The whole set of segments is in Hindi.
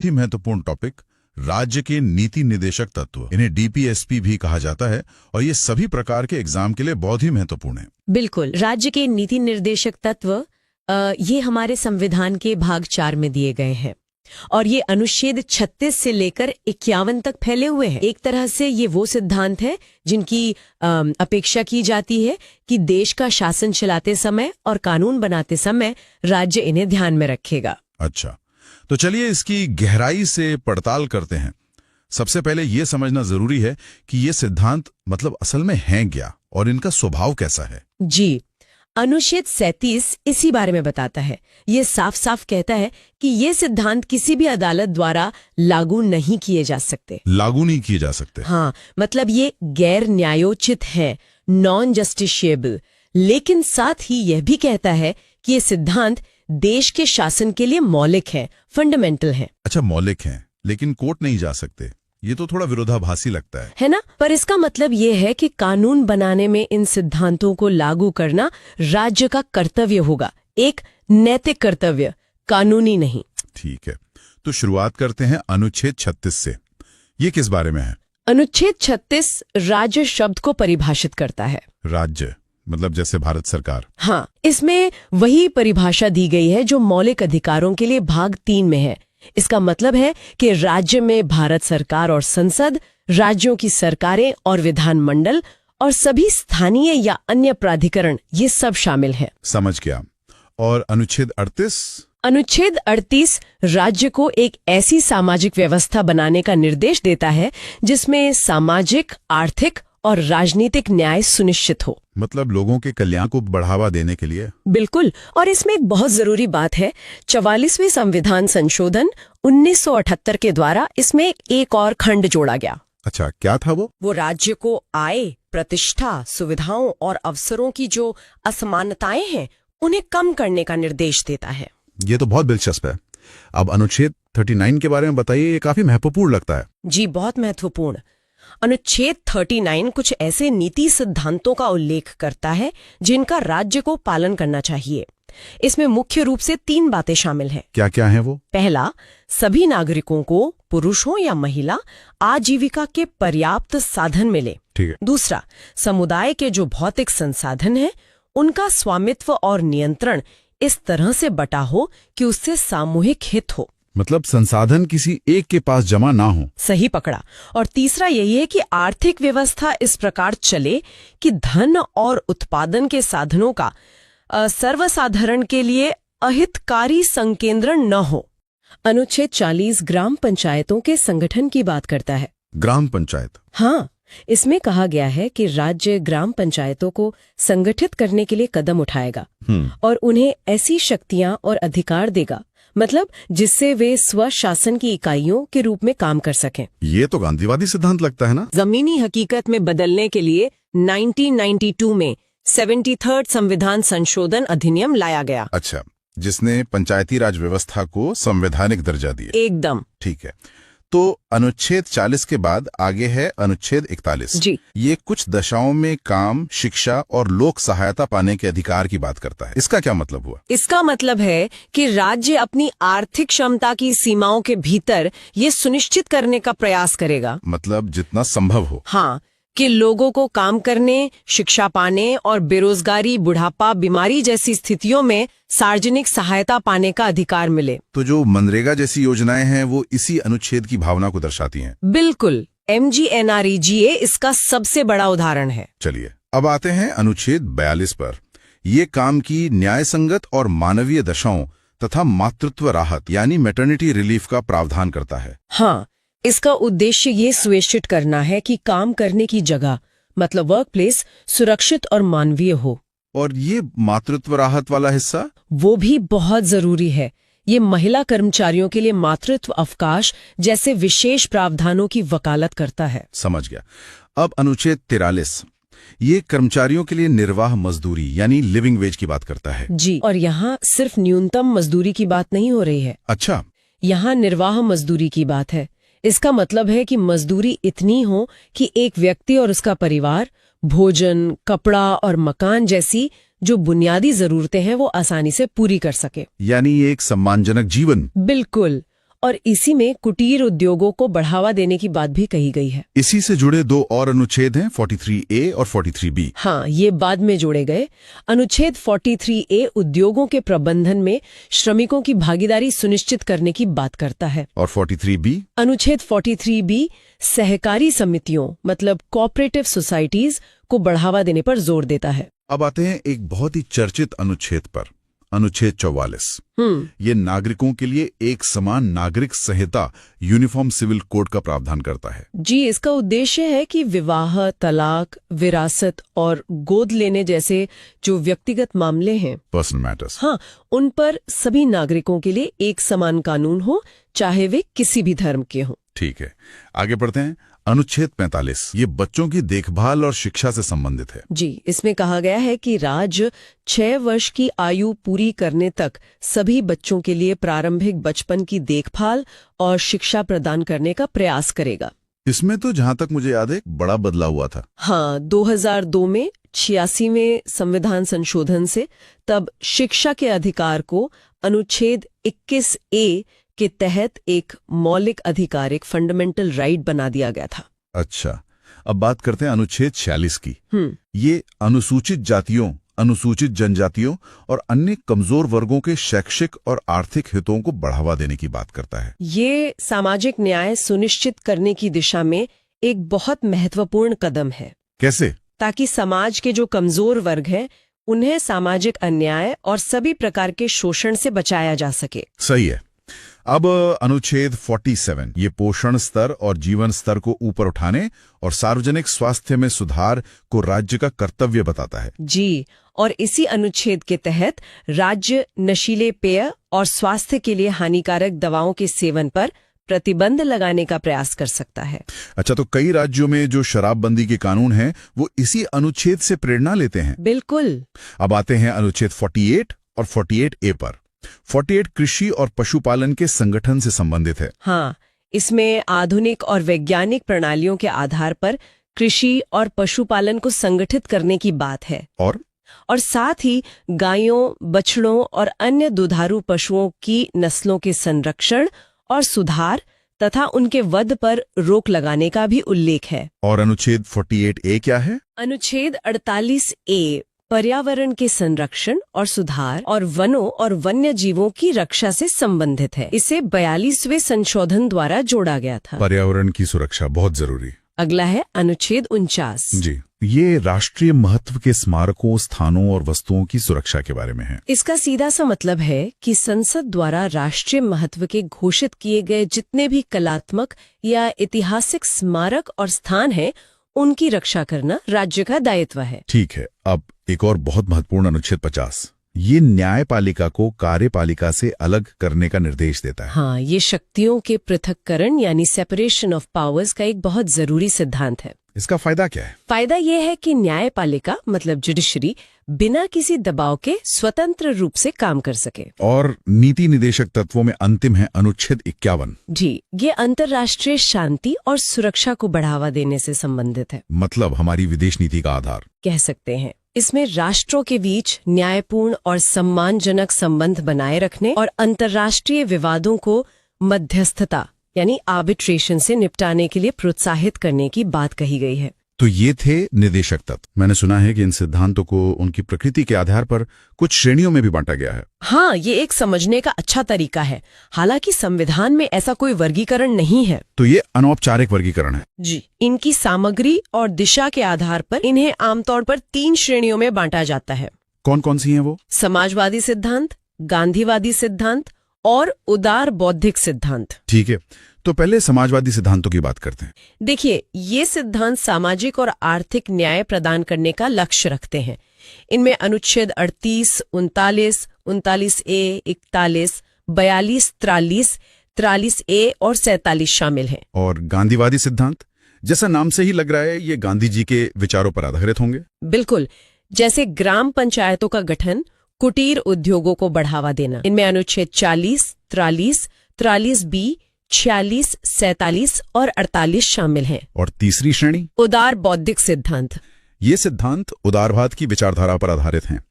ही महत्वपूर्ण टॉपिक, राज्य के नीति निर्देशक तत्व, इन्हें डीपीएसपी भी कहा जाता है और ये सभी प्रकार के एग्जाम के लिए बहुत ही महत्वपूर्ण है। बिल्कुल, राज्य के नीति निर्देशक तत्व ये हमारे संविधान के भाग 4 में दिए गए हैं और ये अनुच्छेद 36 से लेकर 51 तक फैले हुए हैं। एक तरह से ये वो सिद्धांत है जिनकी अपेक्षा की जाती है कि देश का शासन चलाते समय और कानून बनाते समय राज्य इन्हें ध्यान में रखेगा। अच्छा, तो चलिए इसकी गहराई से पड़ताल करते हैं। सबसे पहले ये समझना जरूरी है कि ये सिद्धांत मतलब असल में हैं क्या और इनका स्वभाव कैसा है। जी, अनुच्छेद 37 इसी बारे में बताता है। ये साफ साफ कहता है कि ये सिद्धांत किसी भी अदालत द्वारा लागू नहीं किए जा सकते। लागू नहीं किए जा सकते? हाँ, मतलब ये गैर न्यायोचित है, नॉन जस्टिशिएबल। लेकिन साथ ही यह भी कहता है कि ये सिद्धांत देश के शासन के लिए मौलिक है, फंडामेंटल है। अच्छा, मौलिक हैं, लेकिन कोर्ट नहीं जा सकते। ये तो थोड़ा विरोधाभासी लगता है ना? पर इसका मतलब ये है कि कानून बनाने में इन सिद्धांतों को लागू करना राज्य का कर्तव्य होगा, एक नैतिक कर्तव्य, कानूनी नहीं। ठीक है, तो शुरुआत करते हैं अनुच्छेद 36 से। ये किस बारे में है? अनुच्छेद 36 राज्य शब्द को परिभाषित करता है। राज्य मतलब जैसे भारत सरकार? हाँ, इसमें वही परिभाषा दी गई है जो मौलिक अधिकारों के लिए भाग 3 में है। इसका मतलब है कि राज्य में भारत सरकार और संसद, राज्यों की सरकारें और विधानमंडल और सभी स्थानीय या अन्य प्राधिकरण, ये सब शामिल हैं। समझ गया। और अनुच्छेद 38? अनुच्छेद 38 राज्य को एक ऐसी सामाजिक व्यवस्था बनाने का निर्देश देता है जिसमें सामाजिक, आर्थिक और राजनीतिक न्याय सुनिश्चित हो। मतलब लोगों के कल्याण को बढ़ावा देने के लिए? बिल्कुल। और इसमें एक बहुत जरूरी बात है, 44वें संविधान संशोधन 1978 के द्वारा इसमें एक और खंड जोड़ा गया। अच्छा, क्या था वो? वो राज्य को आय, प्रतिष्ठा, सुविधाओं और अवसरों की जो असमानताएं हैं उन्हें कम करने का निर्देश देता है। ये तो बहुत दिलचस्प है। अब अनुच्छेद 39 के बारे में बताइए, ये काफी महत्वपूर्ण लगता है। जी, बहुत महत्वपूर्ण। अनुच्छेद 39 कुछ ऐसे नीति सिद्धांतों का उल्लेख करता है जिनका राज्य को पालन करना चाहिए। इसमें मुख्य रूप से 3 बातें शामिल हैं। क्या क्या है वो? पहला, सभी नागरिकों को, पुरुष हो या महिला, आजीविका के पर्याप्त साधन मिले। ठीक है। दूसरा, समुदाय के जो भौतिक संसाधन हैं उनका स्वामित्व और नियंत्रण इस तरह से बटा हो कि उससे सामूहिक हित हो। मतलब संसाधन किसी एक के पास जमा ना हो। सही पकड़ा। और तीसरा यही है कि आर्थिक व्यवस्था इस प्रकार चले कि धन और उत्पादन के साधनों का सर्वसाधारण के लिए अहितकारी संकेंद्रण न हो। अनुच्छेद 40 ग्राम पंचायतों के संगठन की बात करता है। ग्राम पंचायत? हाँ, इसमें कहा गया है कि राज्य ग्राम पंचायतों को संगठित करने के लिए कदम उठाएगा और उन्हें ऐसी शक्तियां और अधिकार देगा, मतलब जिससे वे स्वशासन की इकाइयों के रूप में काम कर सकें। ये तो गांधीवादी सिद्धांत लगता है ना? जमीनी हकीकत में बदलने के लिए 1992 में 73rd संविधान संशोधन अधिनियम लाया गया। अच्छा, जिसने पंचायती राज व्यवस्था को संवैधानिक दर्जा दिया। एकदम ठीक है। तो अनुच्छेद 40 के बाद आगे है अनुच्छेद 41। जी। ये कुछ दशाओं में काम, शिक्षा और लोक सहायता पाने के अधिकार की बात करता है। इसका क्या मतलब हुआ? इसका मतलब है कि राज्य अपनी आर्थिक क्षमता की सीमाओं के भीतर ये सुनिश्चित करने का प्रयास करेगा, मतलब जितना संभव हो। हाँ, कि लोगों को काम करने, शिक्षा पाने और बेरोजगारी, बुढ़ापा, बीमारी जैसी स्थितियों में सार्वजनिक सहायता पाने का अधिकार मिले। तो जो मनरेगा जैसी योजनाएं हैं वो इसी अनुच्छेद की भावना को दर्शाती हैं। बिल्कुल, MGNREGA इसका सबसे बड़ा उदाहरण है। चलिए, अब आते हैं अनुच्छेद 42 पर। ये काम की न्याय संगत और मानवीय दशाओं तथा मातृत्व राहत यानी मैटरनिटी रिलीफ का प्रावधान करता है। हाँ, इसका उद्देश्य ये सुनिश्चित करना है कि काम करने की जगह, मतलब वर्क प्लेस, सुरक्षित और मानवीय हो। और ये मातृत्व राहत वाला हिस्सा? वो भी बहुत जरूरी है। ये महिला कर्मचारियों के लिए मातृत्व अवकाश जैसे विशेष प्रावधानों की वकालत करता है। समझ गया। अब अनुच्छेद 43, ये कर्मचारियों के लिए निर्वाह मजदूरी यानी लिविंग वेज की बात करता है। जी, और यहाँ सिर्फ न्यूनतम मजदूरी की बात नहीं हो रही है। अच्छा, यहाँ निर्वाह मजदूरी की बात है। इसका मतलब है कि मजदूरी इतनी हो कि एक व्यक्ति और उसका परिवार भोजन, कपड़ा और मकान जैसी जो बुनियादी जरूरतें हैं वो आसानी से पूरी कर सके। यानी एक सम्मानजनक जीवन। बिल्कुल। और इसी में कुटीर उद्योगों को बढ़ावा देने की बात भी कही गई है। इसी से जुड़े दो और अनुच्छेद हैं 43A और 43B। हाँ, ये बाद में जोड़े गए। अनुच्छेद 43A उद्योगों के प्रबंधन में श्रमिकों की भागीदारी सुनिश्चित करने की बात करता है। और 43B? अनुच्छेद 43B सहकारी समितियों मतलब कोऑपरेटिव सोसाइटीज को बढ़ावा देने पर जोर देता है। अब आते हैं एक बहुत ही चर्चित अनुच्छेद पर, अनुच्छेद 44। ये नागरिकों के लिए एक समान नागरिक संहिता यूनिफॉर्म सिविल कोड का प्रावधान करता है। जी, इसका उद्देश्य है कि विवाह, तलाक, विरासत और गोद लेने जैसे जो व्यक्तिगत मामले हैं, पर्सनल मैटर्स, हाँ, उन पर सभी नागरिकों के लिए एक समान कानून हो, चाहे वे किसी भी धर्म के हों। ठीक है, आगे बढ़ते हैं। अनुच्छेद 45 ये बच्चों की देखभाल और शिक्षा से संबंधित है। जी, इसमें कहा गया है कि राज्य 6 वर्ष की आयु पूरी करने तक सभी बच्चों के लिए प्रारंभिक बचपन की देखभाल और शिक्षा प्रदान करने का प्रयास करेगा। इसमें तो जहां तक मुझे याद है एक बड़ा बदलाव हुआ था। हाँ, 2002 में 86वें संविधान संशोधन से तब शिक्षा के अधिकार को अनुच्छेद 21A के तहत एक मौलिक अधिकार, एक फंडामेंटल राइट बना दिया गया था। अच्छा, अब बात करते हैं अनुच्छेद 46 की। ये अनुसूचित जातियों, अनुसूचित जनजातियों और अन्य कमजोर वर्गों के शैक्षिक और आर्थिक हितों को बढ़ावा देने की बात करता है। ये सामाजिक न्याय सुनिश्चित करने की दिशा में एक बहुत महत्वपूर्ण कदम है। कैसे? ताकि समाज के जो कमजोर वर्ग हैं उन्हें सामाजिक अन्याय और सभी प्रकार के शोषण से बचाया जा सके। सही है। अब अनुच्छेद 47 ये पोषण स्तर और जीवन स्तर को ऊपर उठाने और सार्वजनिक स्वास्थ्य में सुधार को राज्य का कर्तव्य बताता है। जी, और इसी अनुच्छेद के तहत राज्य नशीले पेय और स्वास्थ्य के लिए हानिकारक दवाओं के सेवन पर प्रतिबंध लगाने का प्रयास कर सकता है। अच्छा, तो कई राज्यों में जो शराबबंदी के कानून हैं वो इसी अनुच्छेद से प्रेरणा लेते हैं। बिल्कुल। अब आते हैं अनुच्छेद 48 और 48A पर। 48 कृषि और पशुपालन के संगठन से संबंधित है। हाँ, इसमें आधुनिक और वैज्ञानिक प्रणालियों के आधार पर कृषि और पशुपालन को संगठित करने की बात है। और साथ ही गायों, बछड़ों और अन्य दुधारू पशुओं की नस्लों के संरक्षण और सुधार तथा उनके वध पर रोक लगाने का भी उल्लेख है। और अनुच्छेद 48A क्या है? अनुच्छेद 48A पर्यावरण के संरक्षण और सुधार और वनों और वन्य जीवों की रक्षा से संबंधित है। इसे 42वें संशोधन द्वारा जोड़ा गया था। पर्यावरण की सुरक्षा बहुत जरूरी। अगला है अनुच्छेद 49। जी, ये राष्ट्रीय महत्व के स्मारकों, स्थानों और वस्तुओं की सुरक्षा के बारे में है। इसका सीधा सा मतलब है कि संसद द्वारा राष्ट्रीय महत्व के घोषित किए गए जितने भी कलात्मक या ऐतिहासिक स्मारक और स्थान हैं, उनकी रक्षा करना राज्य का दायित्व है। ठीक है, अब एक और बहुत महत्वपूर्ण अनुच्छेद 50 ये न्यायपालिका को कार्यपालिका से अलग करने का निर्देश देता है। हाँ, ये शक्तियों के पृथक्करण यानी सेपरेशन ऑफ पावर्स का एक बहुत जरूरी सिद्धांत है। इसका फायदा क्या है? फायदा ये है कि न्यायपालिका मतलब जुडिशरी बिना किसी दबाव के स्वतंत्र रूप से काम कर सके। और नीति निदेशक तत्वों में अंतिम है अनुच्छेद 51। जी, ये अंतर्राष्ट्रीय शांति और सुरक्षा को बढ़ावा देने से संबंधित है। मतलब हमारी विदेश नीति का आधार कह सकते हैं। इसमें राष्ट्रों के बीच न्यायपूर्ण और सम्मानजनक संबंध बनाए रखने और अंतर्राष्ट्रीय विवादों को मध्यस्थता यानी आर्बिट्रेशन से निपटाने के लिए प्रोत्साहित करने की बात कही गई है। तो ये थे निदेशक तत्व। मैंने सुना है कि इन सिद्धांतों को उनकी प्रकृति के आधार पर कुछ श्रेणियों में भी बांटा गया है। हाँ, ये एक समझने का अच्छा तरीका है। हालांकि संविधान में ऐसा कोई वर्गीकरण नहीं है। तो ये अनौपचारिक वर्गीकरण है। जी, इनकी सामग्री और दिशा के आधार पर इन्हें आमतौर पर 3 श्रेणियों में बांटा जाता है। कौन कौन सी हैं वो? समाजवादी सिद्धांत, गांधीवादी सिद्धांत और उदार बौद्धिक सिद्धांत। ठीक है, तो पहले समाजवादी सिद्धांतों की बात करते हैं। देखिए, ये सिद्धांत सामाजिक और आर्थिक न्याय प्रदान करने का लक्ष्य रखते हैं। इनमें अनुच्छेद 38, 39, 39A, 41, 42, 43, 43A और 47 शामिल हैं। और गांधीवादी सिद्धांत? जैसा नाम से ही लग रहा है ये गांधी जी के विचारों पर आधारित होंगे। बिल्कुल, जैसे ग्राम पंचायतों का गठन, कुटीर उद्योगों को बढ़ावा देना। इनमें अनुच्छेद 40, 43, 43B, 46, 47 और 48 शामिल हैं। और तीसरी श्रेणी? उदार बौद्धिक सिद्धांत। ये सिद्धांत उदारवाद की विचारधारा पर आधारित हैं।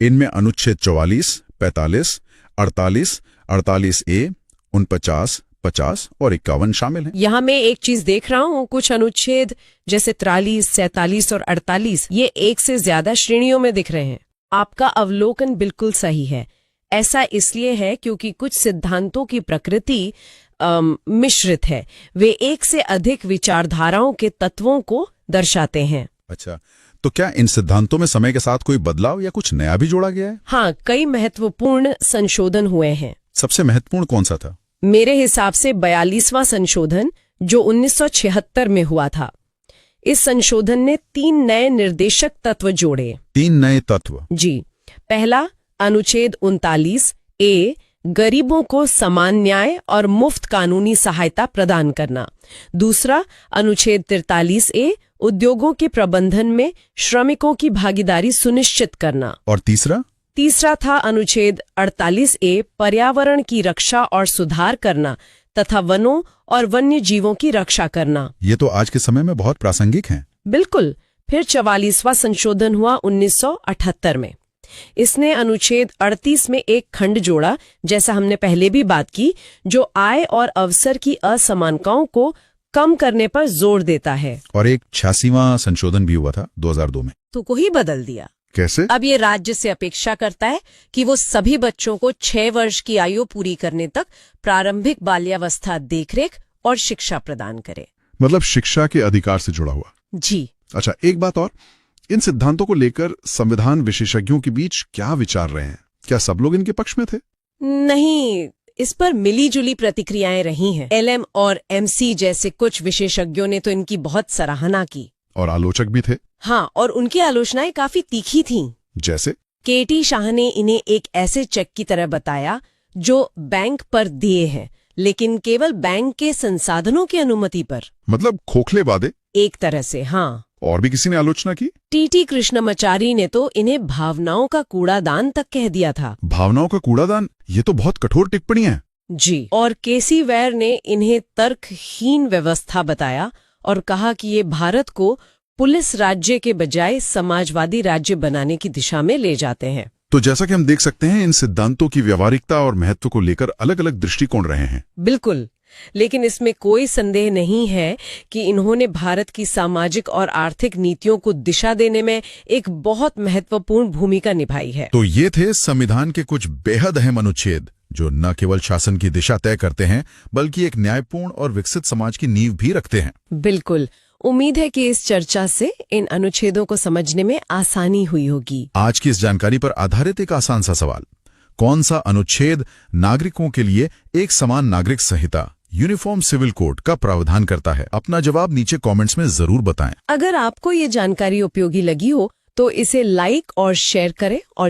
इनमें अनुच्छेद 44, 45, 48, 48A, 49, 50 और 51 शामिल हैं। यहाँ मैं एक चीज देख रहा हूँ, कुछ अनुच्छेद जैसे 43, 47 और 48 ये एक से ज्यादा श्रेणियों में दिख रहे हैं। आपका अवलोकन बिल्कुल सही है। ऐसा इसलिए है क्योंकि कुछ सिद्धांतों की प्रकृति मिश्रित है। वे एक से अधिक विचारधाराओं के तत्वों को दर्शाते हैं। अच्छा, तो क्या इन सिद्धांतों में समय के साथ कोई बदलाव या कुछ नया भी जोड़ा गया है? हाँ, कई महत्वपूर्ण संशोधन हुए हैं। सबसे महत्वपूर्ण कौन सा था? मेरे हिसाब से 42वां संशोधन जो 1976 में हुआ था। इस संशोधन ने 3 नए निर्देशक तत्व जोड़े। 3 नए तत्व? जी। पहला, अनुच्छेद 39A गरीबों को समान न्याय और मुफ्त कानूनी सहायता प्रदान करना। दूसरा, अनुच्छेद 43A उद्योगों के प्रबंधन में श्रमिकों की भागीदारी सुनिश्चित करना। और तीसरा था अनुच्छेद 48A पर्यावरण की रक्षा और सुधार करना तथा वनों और वन्य जीवों की रक्षा करना। ये तो आज के समय में बहुत प्रासंगिक हैं। बिल्कुल। फिर 44वां संशोधन हुआ 1978 में। इसने अनुच्छेद 38 में एक खंड जोड़ा, जैसा हमने पहले भी बात की, जो आय और अवसर की असमानताओं को कम करने पर जोर देता है। और एक 86वां संशोधन भी हुआ था 2002 में। तो को ही बदल दिया। कैसे? अब ये राज्य से अपेक्षा करता है कि वो सभी बच्चों को 6 वर्ष की आयु पूरी करने तक प्रारंभिक बाल्यावस्था देखरेख और शिक्षा प्रदान करे। मतलब शिक्षा के अधिकार से जुड़ा हुआ। जी। अच्छा, एक बात और, इन सिद्धांतों को लेकर संविधान विशेषज्ञों के बीच क्या विचार रहे हैं? क्या सब लोग इनके पक्ष में थे? नहीं, इस पर मिली-जुली प्रतिक्रियाएं रही हैं। LM और MC जैसे कुछ विशेषज्ञों ने तो इनकी बहुत सराहना की। और आलोचक भी थे? हाँ, और उनकी आलोचनाएं काफी तीखी थीं। जैसे? KT शाह ने इन्हें एक ऐसे चेक की तरह बताया जो बैंक पर दिए हैं, लेकिन केवल बैंक के संसाधनों की अनुमति पर। मतलब खोखले वादे? एक तरह से, हाँ। और भी किसी ने आलोचना की? TT कृष्णमाचारी ने तो इन्हें भावनाओं का कूड़ादान तक कह दिया था। भावनाओं का कूड़ादान? ये तो बहुत कठोर टिप्पणी है। जी। और KC वेयर ने इन्हें तर्कहीन व्यवस्था बताया और कहा कि ये भारत को पुलिस राज्य के बजाय समाजवादी राज्य बनाने की दिशा में ले जाते हैं। तो जैसा कि हम देख सकते हैं, इन सिद्धांतों की व्यावहारिकता और महत्व को लेकर अलग अलग दृष्टिकोण रहे हैं। बिल्कुल, लेकिन इसमें कोई संदेह नहीं है कि इन्होंने भारत की सामाजिक और आर्थिक नीतियों को दिशा देने में एक बहुत महत्वपूर्ण भूमिका निभाई है। तो ये थे संविधान के कुछ बेहद अहम अनुच्छेद, जो न केवल शासन की दिशा तय करते हैं, बल्कि एक न्यायपूर्ण और विकसित समाज की नींव भी रखते हैं। बिल्कुल। उम्मीद है कि इस चर्चा से इन अनुच्छेदों को समझने में आसानी हुई होगी। आज की इस जानकारी पर आधारित एक आसान सा सवाल: कौन सा अनुच्छेद नागरिकों के लिए एक समान नागरिक संहिता यूनिफॉर्म सिविल कोड का प्रावधान करता है? अपना जवाब नीचे कमेंट्स में जरूर बताएं। अगर आपको ये जानकारी उपयोगी लगी हो तो इसे लाइक और शेयर करें और